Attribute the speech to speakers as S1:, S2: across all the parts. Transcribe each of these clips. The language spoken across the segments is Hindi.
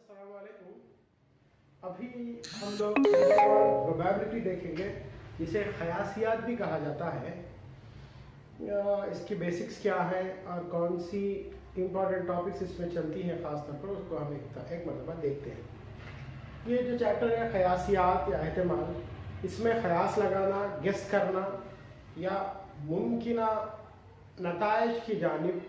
S1: अस्सलाम वालेकुम। अभी हम लोग प्रोबेबिलिटी देखेंगे, जिसे ख़यासियात भी कहा जाता है। इसकी बेसिक्स क्या है और कौन सी इम्पॉर्टेंट टॉपिक्स इसमें चलती हैं ख़ास तौर पर, उसको हम एक मरतबा देखते हैं। ये जो चैप्टर है ख़यासियात या एहतिमाल, इसमें ख़यास लगाना, गेस करना या मुमकिना नताइज की जानिब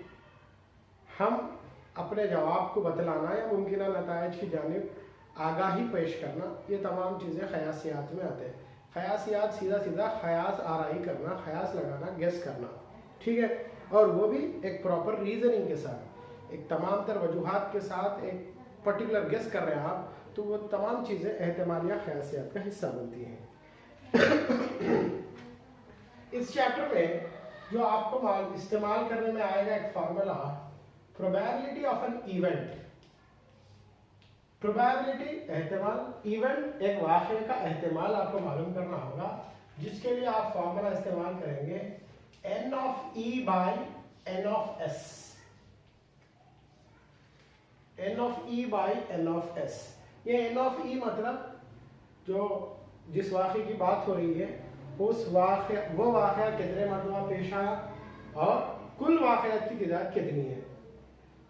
S1: हम अपने जवाब को बतलाना या मुमकिना नताइज की जानिब आगाही पेश करना, ये तमाम चीज़ें ख़यासियात में आते हैं। ख़यासियात सीधा सीधा ख़यास आराई करना, ख़यास लगाना, गेस करना, ठीक है। और वो भी एक प्रॉपर रीज़निंग के साथ, एक तमाम तर वजूहात के साथ एक पर्टिकुलर गेस कर रहे हैं आप, तो वो तमाम चीज़ें एहतिमाल या ख़यासियात का हिस्सा बनती हैं। इस चैप्टर में जो आपको इस्तेमाल करने में आएगा एक formula, probability of an event. Probability एहतिमाल, इवेंट एक वाक़े का एहतिमाल आपको मालूम करना होगा, जिसके लिए आप फार्मूला इस्तेमाल करेंगे n of e by n of s। n of e by n of s, ये n ऑफ e मतलब जो जिस वाक़े की बात हो रही है उस वो वाक़या कितने मरतबा पेश आया और कुल वाक़यात की तादाद कितनी है।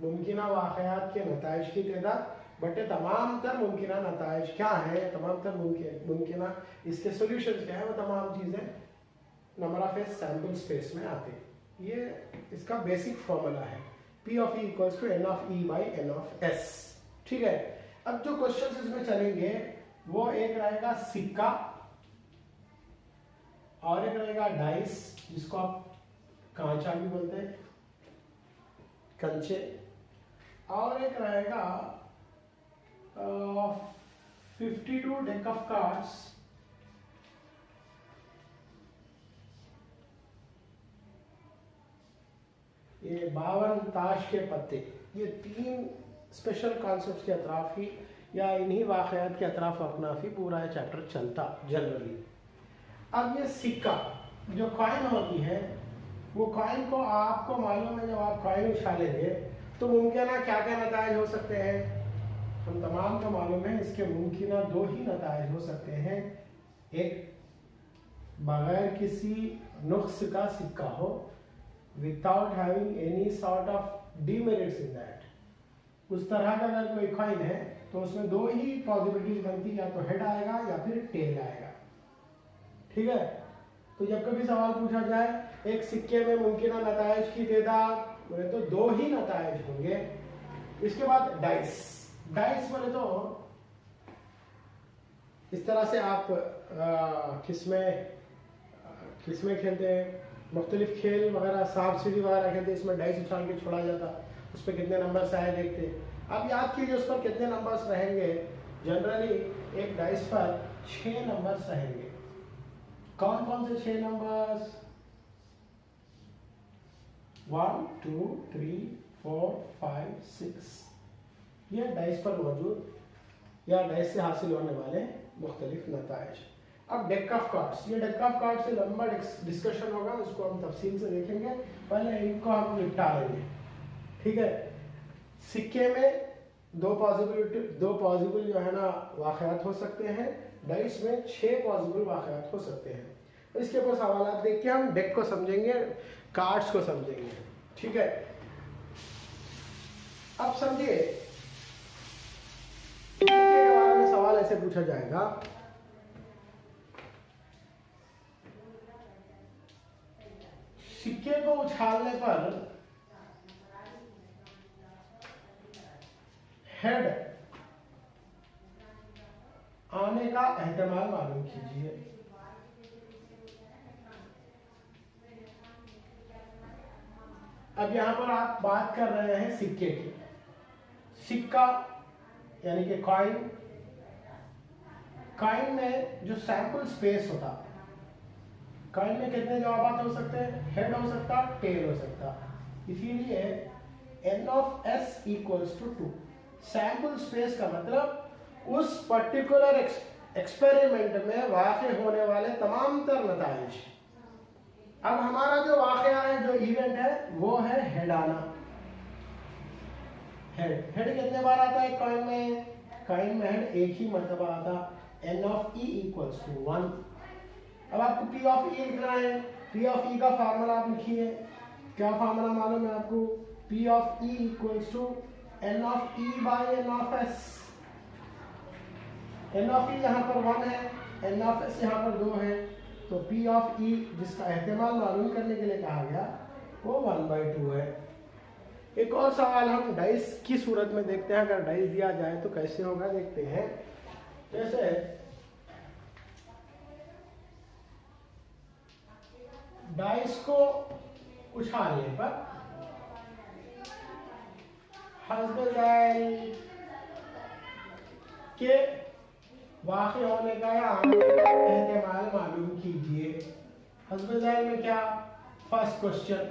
S1: मुमकिना वाक़यात के नताइज की तादाद बटे तमाम तर मुमकिना नताइज क्या है, तमाम तर मुमकिना इसके सोल्यूशंस क्या है, वो तमाम चीज़ें number of S sample space में आते हैं। ये इसका बेसिक फॉर्मूला है, P of E equals to N of E by N of S, ठीक है। अब जो क्वेश्चन इसमें चलेंगे वो एक रहेगा सिक्का, और एक रहेगा डाइस, जिसको आप कांचा भी बोलते हैं, कंचे, और एक रहेगा 52 डेक ऑफ कार्ड्स, ये 52 ताश के पत्ते। ये तीन स्पेशल कॉन्सेप्ट्स के अतराफ ही या इन्हीं वाक़यात के अतराफ अपना ही पूरा ये चैप्टर चलता जनरली। अब ये सिक्का जो कॉइन होती है, वो कॉइन को आपको मालूम है, जब आप कॉइन उछालेंगे तो मुमकिना क्या क्या नताइज हो सकते हैं, हम तमाम को मालूम है। इसके मुमकिना दो ही नताइज हो सकते हैं, एक बगैर किसी नुक्स का सिक्का हो, without having any sort of demerits in that. उस तरह का अगर कोई कॉइन है तो उसमें दो ही पॉसिबिलिटीज बनती है, या तो हेड आएगा या फिर टेल आएगा, ठीक है। तो जब कभी सवाल पूछा जाए एक सिक्के में मुमकिना नताइज की तादाद, बोले तो दो ही नताइज होंगे। इसके बाद डाइस, डाइस बोले तो इस तरह से आप किसमें खेलते हैं, मुख्तलिफ खेल वगैरह, सांप सीढ़ी वगैरह खेलते हैं, इसमें डाइस उछाल के छोड़ा जाता, उस पर कितने नंबर्स आए देखते। अब याद कीजिए उस पर कितने नंबर्स रहेंगे। जनरली एक डाइस पर 6 नंबर्स रहेंगे। कौन कौन से 6 नंबर्स? 1 2 3 4 5 6, ये डाइस पर मौजूद या डाइस से हासिल होने वाले मुख्तलिफ नताइज। अब डेक ऑफ कार्ड्स, ये डेक ऑफ कार्ड्स से लंबा डिस्कशन होगा, उसको हम तफसील से देखेंगे, पहले इनको हम निपटा लेंगे, ठीक है। सिक्के में दो पॉसिबल जो है ना वाक़यात हो सकते हैं, डाइस में 6 पॉसिबल वाक़यात हो सकते हैं। इसके ऊपर सवाल देख के हम डेक को समझेंगे, कार्ड्स को समझेंगे, ठीक है। अब समझिए सिक्के के बारे में सवाल ऐसे पूछा जाएगा, सिक्के को उछालने पर हेड आने का एहतिमाल मालूम कीजिए। अब यहां पर आप बात कर रहे हैं सिक्के की। सिक्का यानी कि कॉइन, कॉइन में जो सैंपल स्पेस होता, कॉइन में कितने जवाब हो सकते हैं, हेड हो सकता, टेल हो सकता, इसीलिए n of s equals to 2। Sample space का मतलब उस पर्टिकुलर एक्सपेरिमेंट में वाक़े होने वाले तमाम तर नताइज। अब हमारा जो वाक़या है, जो इवेंट है, वो है हेड आना। हेड कितने बार आता है कॉइन में? काइंड में एक ही मरतबा आता, N of E equals to 1। अब आपको पी ऑफ ई लिखना है, पी ऑफ ई का फार्मूला आप लिखिए, क्या फार्मूला मालूम है आपको, P of E equals to N of E by N of S. N of E यहाँ पर 1 है, एन ऑफ एस यहाँ पर 2 है, तो पी ऑफ ई जिसका एहतिमाल मालूम करने के लिए कहा गया वो 1/2 है। एक और सवाल हम डाइस की सूरत में देखते हैं, अगर डाइस दिया जाए तो कैसे होगा देखते हैं। जैसे डाइस को उछालने पर हस्ब-ए-ज़ैल के वाक़ई होने का या आने का एहतिमाल मालूम कीजिए। हस्ब-ए-ज़ैल में क्या, फर्स्ट क्वेश्चन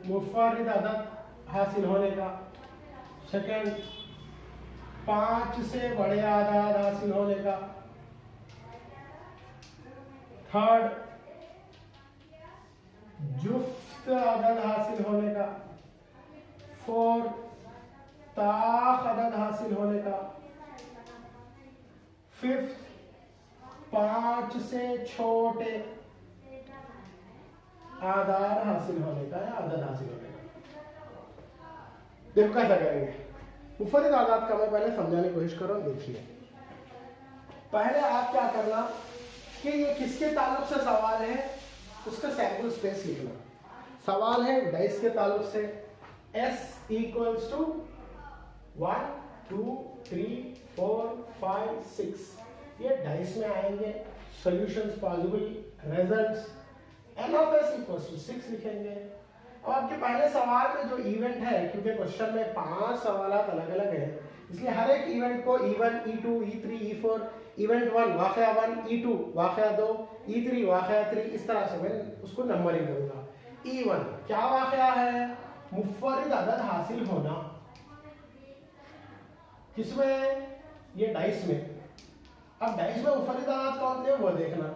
S1: मुफ़र्रिद अदद हासिल होने का, सेकंड 5 से बड़े आदाद हासिल होने का, थर्ड जुफ्त अदद हासिल होने का, फोर्थ ताख अदद हासिल होने का, फिफ्थ 5 से छोटे आदाद हासिल होने का या अदद हासिल होने का। देखो कैसा करेंगे, मुफर्रिद आदाद का मैं पहले समझाने की कोशिश करो। देखिए पहले आप क्या करना कि ये किसके ताल्लुक से सवाल है, उसका सैंपल स्पेस लिखना। सवाल है डाइस के ताल्लुक से, s इक्वल्स टू 1 2 3 4 5 6, ये डाइस में आएंगे। Solutions possible, results, N of S equals to 6 लिखेंगे। और आपके पहले सवाल में जो इवेंट है, क्योंकि क्वेश्चन में 5 सवाल अलग अलग है, इसलिए हर एक इवेंट को E1 E2 E3 E4, event 1 वाक़या 1, E2 वाक़या 2, E3 वाक़या 3, इस तरह से मैं उसको नंबरिंग करूंगा। E1 क्या वाक़या है, मुफ़र्रिद अदद हासिल होना, किसमें, ये डाइस में। अब डाइस में मुफ़र्रिद अदद कौन थे वो देखना।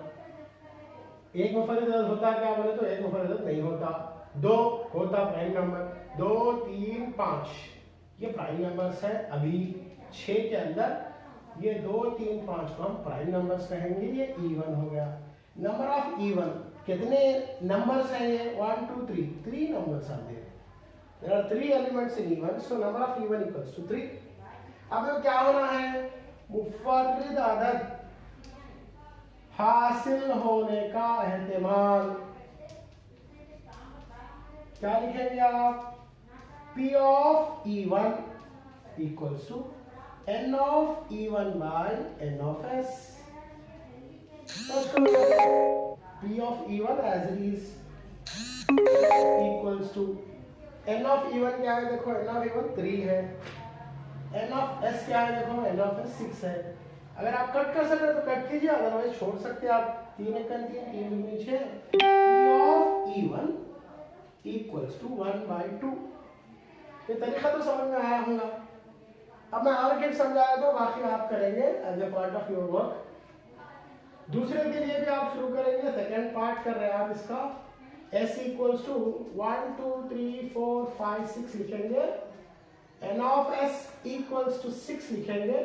S1: एक मुफ़र्रिद अदद होता क्या बोले तो एक मुफ़र्रिद अदद नहीं होता, 2 होता प्राइम नंबर, 2 3 5 ये प्राइम नंबर्स है। अभी 6 के अंदर ये 2 3 5 को हम प्राइम नंबर्स कहेंगे। ये E1 हो गया। नंबर ऑफ E1 कितने नंबर्स हैं, ये 1 2 3 नंबर्स आते हैं। There are 3 elements in E1, so number of E1 equals to 3। अब ये क्या होना है, मुफ़र्रिद अदद हासिल होने का एहतिमाल, क्या लिखेंगे आप, P of E1 equals to N of E1 by N of S। P of E1 as it is equals to N of E1 क्या है, देखो N ऑफ E1 3 है, N ऑफ S क्या है, देखो N ऑफ S 6 है। अगर आप कट कर सकते तो कट कीजिए, अदरवाइज छोड़ सकते आप। 3 1 3 3 2 6, P of E1 equals to 1/2। ये तरीका तो समझ में आया होगा। अब मैं और एक समझाया तो बाकी आप करेंगे as a part of your work. दूसरे के लिए भी आप शुरू करेंगे, सेकेंड पार्ट कर रहे हैं आप इसका। s इक्वल्स टू 1 2 3 4 5 6 लिखेंगे, n of s equals to 6 लिखेंगे।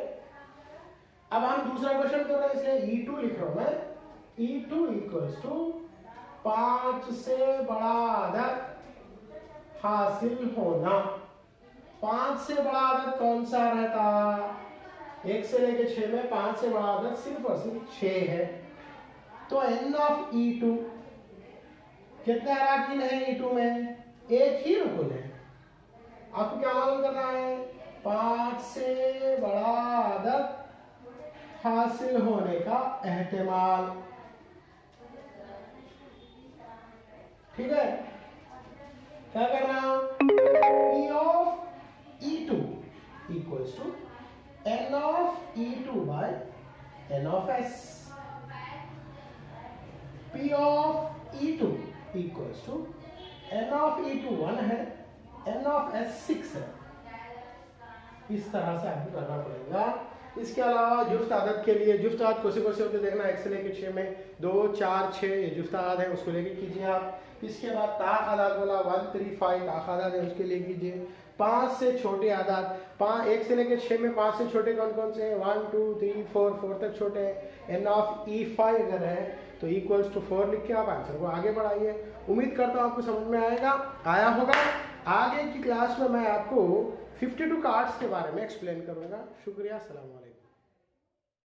S1: अब हम दूसरा क्वेश्चन कर रहे हैं इसलिए E2 लिख रहा हूं मैं। E2 इक्वल्स टू 5 से बड़ा अदद हासिल होना। 5 से बड़ा अदद कौन सा रहता, 1 से लेके 6 में 5 से बड़ा अदद सिर्फ और सिर्फ 6 है। तो n ऑफ E2 कितने अराकीन है E2 में, एक ही रुकन है। आपको क्या मालूम करना है, 5 से बड़ा अदद हासिल होने का एहतिमाल। ठीक है, क्या करना, P of E2 equals to N of E2 by N of S। P of E2 equals to N of E2 1 है, N ऑफ S 6 है। इस तरह से आपको करना पड़ेगा। इसके अलावा जुफ्त आदत के लिए, जुफ्त आदत कौन से होते देखना, 1 से लेकर 6 में 2 4 6 ये जुफ्त आदत है, उसको लेके कीजिए आप। इसके बाद ताख आदात वाला 1 3 5 ताख आदात है, उसके लिए कीजिए। 5 से छोटे आदाद 1 से लेकर 6 में 5 से छोटे कौन कौन से हैं? 1 2 3 4 तक छोटे हैं। n ऑफ E5 अगर है तो इक्वल्स टू 4 लिख के आप आंसर को आगे बढ़ाइए। उम्मीद करता हूँ आपको समझ में आया होगा। आगे की क्लास में मैं आपको 52 कार्ड्स के बारे में एक्सप्लेन करूँगा। शुक्रिया, अस्सलाम वालेकुम।